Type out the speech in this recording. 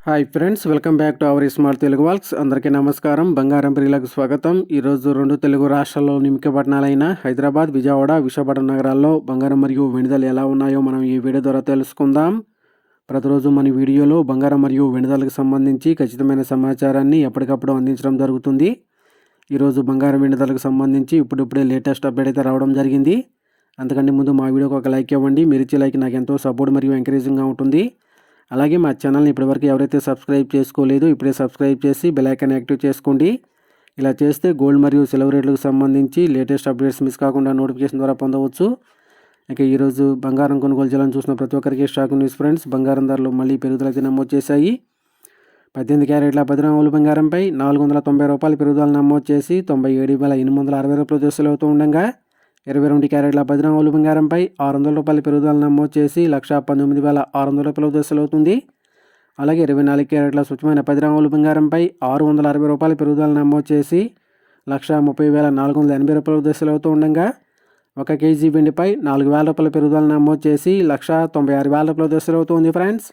Hi friends, welcome back to our smart Telugu walks. అందరికీ నమస్కారం. బంగారం ప్రియులకు స్వాగతం. ఈరోజు 2 తెలుగు రాష్ట్రాల్లోని ముఖ్య పట్టణాలైన హైదరాబాద్, విజయవాడ, విశాఖపట్నం నగరాల్లో బంగారం మరియు వెండి ఎలా ఉన్నాయో మనం ఈ వీడియో ద్వారా తెలుసుకుందాం. ప్రతిరోజు మన వీడియోలో బంగారం మరియు వెండి సంబంధించి ఖచ్చితమైన సమాచారాన్ని ఎప్పటికప్పుడు అందించడం జరుగుతుంది. ఈరోజు బంగారం వెండి సంబంధించి ఇప్పుడిప్పుడే లేటెస్ట్ అప్డేట్ అయితే రావడం జరిగింది. అంతకంటే ముందు మా వీడియోకి ఒక లైక్ ఇవ్వండి. మీరు ఇచ్చే లైక్ నాకు ఎంతో సపోర్ట్ మరియు ఎంకరేజింగ్గా ఉంటుంది. అలాగే మా ఛానల్ని ఇప్పటివరకు ఎవరైతే సబ్స్క్రైబ్ చేసుకోలేదో ఇప్పుడే సబ్స్క్రైబ్ చేసి బెల్ ఐకాన్ యాక్టివ్ చేసుకోండి. ఇలా చేస్తే గోల్డ్ మరియు సిల్వర్ రేట్లకు సంబంధించి లేటెస్ట్ అప్డేట్స్ మిస్ కాకుండా నోటిఫికేషన్ ద్వారా పొందవచ్చు. ఇక ఈరోజు బంగారం కొనుగోలు చేయాలని చూసిన ప్రతి ఒక్కరికి షాక్ న్యూస్ ఫ్రెండ్స్. బంగారం ధరలు మళ్ళీ పెరుగుదలైతే నమోదు చేశాయి. 18 క్యారెట్ల 10 గ్రాముల బంగారంపై 490 రూపాయల పెరుగుదల నమోదు చేసి 97,860 రూపాయలు దశలవుతూ ఉండగా 22 క్యారెట్ల 10 గ్రాముల బంగారంపై 600 రూపాయల పెరుగుదల నమోదు చేసి 1,19,600 రూపాయల దశలవుతుంది. అలాగే 24 క్యారెట్ల స్వచ్ఛమైన 10 గ్రాముల బంగారంపై 660 రూపాయల పెరుగుదల నమోదు చేసి 1,30,480 రూపాయల దశలవుతూ ఉండగా 1 కేజీ వెండిపై 4,000 రూపాయల పెరుగుదల నమోదు చేసి 1,96,000 రూపాయల దశలవుతుంది ఫ్రెండ్స్.